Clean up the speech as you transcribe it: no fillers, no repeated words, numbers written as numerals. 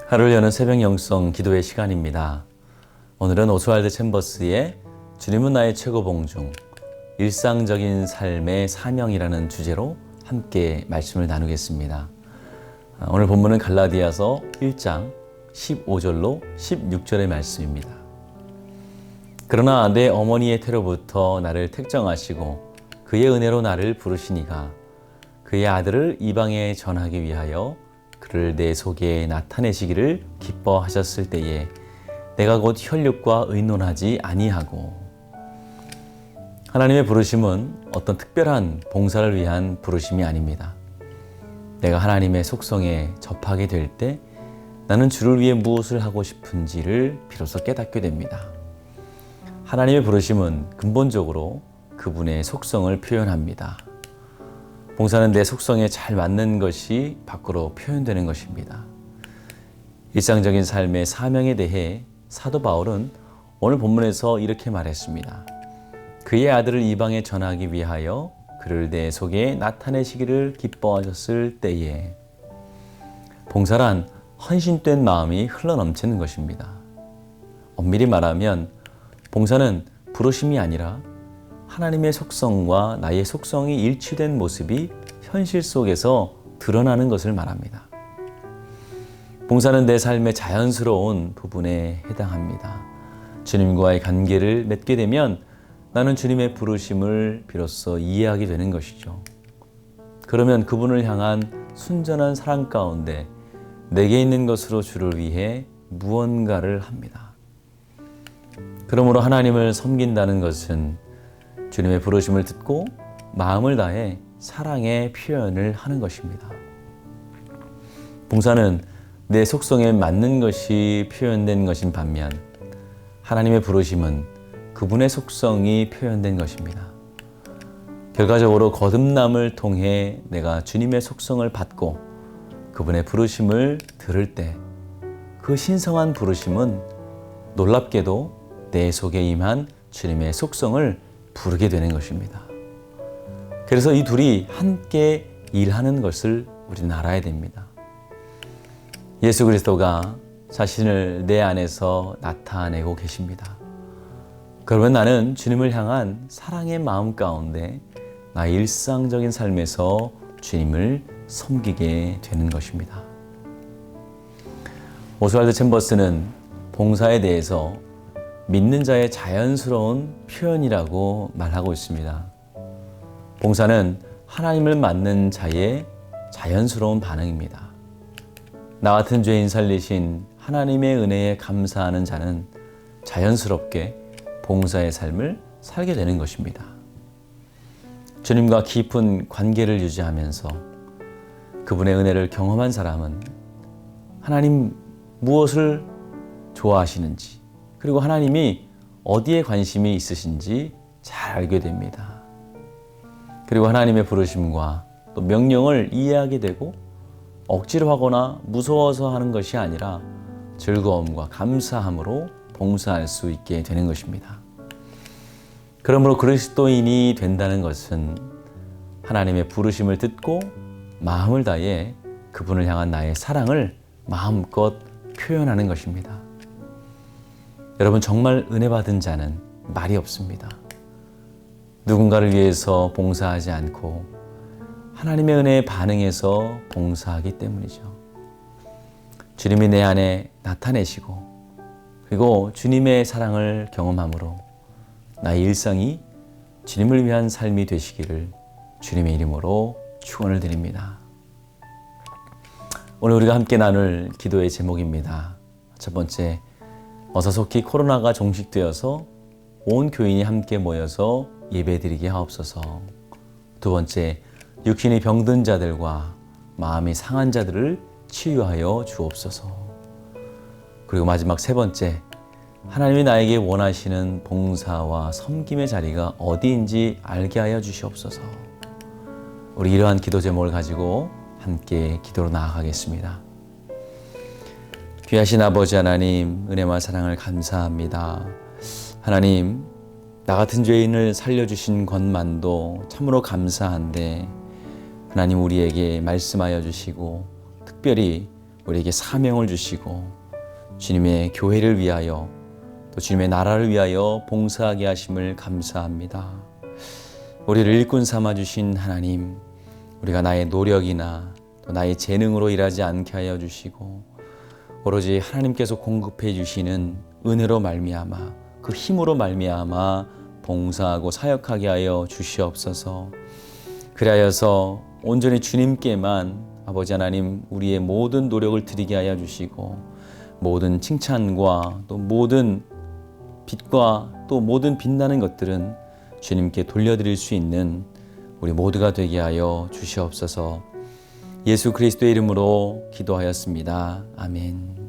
하루를 여는 새벽 영성 기도의 시간입니다. 오늘은 오스왈드 챔버스의 주님은 나의 최고 봉중, 일상적인 삶의 사명이라는 주제로 함께 말씀을 나누겠습니다. 오늘 본문은 갈라디아서 1장 15절로 16절의 말씀입니다. 그러나 내 어머니의 태로부터 나를 택정하시고 그의 은혜로 나를 부르시니가 그의 아들을 이방에 전하기 위하여 그를 내 속에 나타내시기를 기뻐하셨을 때에 내가 곧 혈육과 의논하지 아니하고. 하나님의 부르심은 어떤 특별한 봉사를 위한 부르심이 아닙니다. 내가 하나님의 속성에 접하게 될 때 나는 주를 위해 무엇을 하고 싶은지를 비로소 깨닫게 됩니다. 하나님의 부르심은 근본적으로 그분의 속성을 표현합니다. 봉사는 내 속성에 잘 맞는 것이 밖으로 표현되는 것입니다. 일상적인 삶의 사명에 대해 사도 바울은 오늘 본문에서 이렇게 말했습니다. 그의 아들을 이방에 전하기 위하여 그를 내 속에 나타내시기를 기뻐하셨을 때에. 봉사란 헌신된 마음이 흘러넘치는 것입니다. 엄밀히 말하면 봉사는 부르심이 아니라 하나님의 속성과 나의 속성이 일치된 모습이 현실 속에서 드러나는 것을 말합니다. 봉사는 내 삶의 자연스러운 부분에 해당합니다. 주님과의 관계를 맺게 되면 나는 주님의 부르심을 비로소 이해하게 되는 것이죠. 그러면 그분을 향한 순전한 사랑 가운데 내게 있는 것으로 주를 위해 무언가를 합니다. 그러므로 하나님을 섬긴다는 것은 주님의 부르심을 듣고 마음을 다해 사랑의 표현을 하는 것입니다. 봉사는 내 속성에 맞는 것이 표현된 것인 반면 하나님의 부르심은 그분의 속성이 표현된 것입니다. 결과적으로 거듭남을 통해 내가 주님의 속성을 받고 그분의 부르심을 들을 때 그 신성한 부르심은 놀랍게도 내 속에 임한 주님의 속성을 부르게 되는 것입니다. 그래서 이 둘이 함께 일하는 것을 우리는 알아야 됩니다. 예수 그리스도가 자신을 내 안에서 나타내고 계십니다. 그러면 나는 주님을 향한 사랑의 마음 가운데 나의 일상적인 삶에서 주님을 섬기게 되는 것입니다. 오스왈드 챔버스는 봉사에 대해서 믿는 자의 자연스러운 표현이라고 말하고 있습니다. 봉사는 하나님을 맞는 자의 자연스러운 반응입니다. 나 같은 죄인 살리신 하나님의 은혜에 감사하는 자는 자연스럽게 봉사의 삶을 살게 되는 것입니다. 주님과 깊은 관계를 유지하면서 그분의 은혜를 경험한 사람은 하나님 무엇을 좋아하시는지 그리고 하나님이 어디에 관심이 있으신지 잘 알게 됩니다. 그리고 하나님의 부르심과 또 명령을 이해하게 되고 억지로 하거나 무서워서 하는 것이 아니라 즐거움과 감사함으로 봉사할 수 있게 되는 것입니다. 그러므로 그리스도인이 된다는 것은 하나님의 부르심을 듣고 마음을 다해 그분을 향한 나의 사랑을 마음껏 표현하는 것입니다. 여러분, 정말 은혜 받은 자는 말이 없습니다. 누군가를 위해서 봉사하지 않고 하나님의 은혜에 반응해서 봉사하기 때문이죠. 주님이 내 안에 나타내시고 그리고 주님의 사랑을 경험함으로 나의 일상이 주님을 위한 삶이 되시기를 주님의 이름으로 축원을 드립니다. 오늘 우리가 함께 나눌 기도의 제목입니다. 첫 번째, 어서 속히 코로나가 종식되어서 온 교인이 함께 모여서 예배드리게 하옵소서. 두 번째, 육신이 병든 자들과 마음이 상한 자들을 치유하여 주옵소서. 그리고 마지막 세 번째, 하나님이 나에게 원하시는 봉사와 섬김의 자리가 어디인지 알게 하여 주시옵소서. 우리 이러한 기도 제목을 가지고 함께 기도로 나아가겠습니다. 귀하신 아버지 하나님, 은혜와 사랑을 감사합니다. 하나님, 나 같은 죄인을 살려주신 것만도 참으로 감사한데 하나님 우리에게 말씀하여 주시고 특별히 우리에게 사명을 주시고 주님의 교회를 위하여 또 주님의 나라를 위하여 봉사하게 하심을 감사합니다. 우리를 일꾼 삼아 주신 하나님, 우리가 나의 노력이나 또 나의 재능으로 일하지 않게 하여 주시고 오로지 하나님께서 공급해 주시는 은혜로 말미암아 그 힘으로 말미암아 봉사하고 사역하게 하여 주시옵소서. 그리하여서 온전히 주님께만 아버지 하나님 우리의 모든 노력을 드리게 하여 주시고 모든 칭찬과 또 모든 빛과 또 모든 빛나는 것들은 주님께 돌려드릴 수 있는 우리 모두가 되게 하여 주시옵소서. 예수 그리스도의 이름으로 기도하였습니다. 아멘.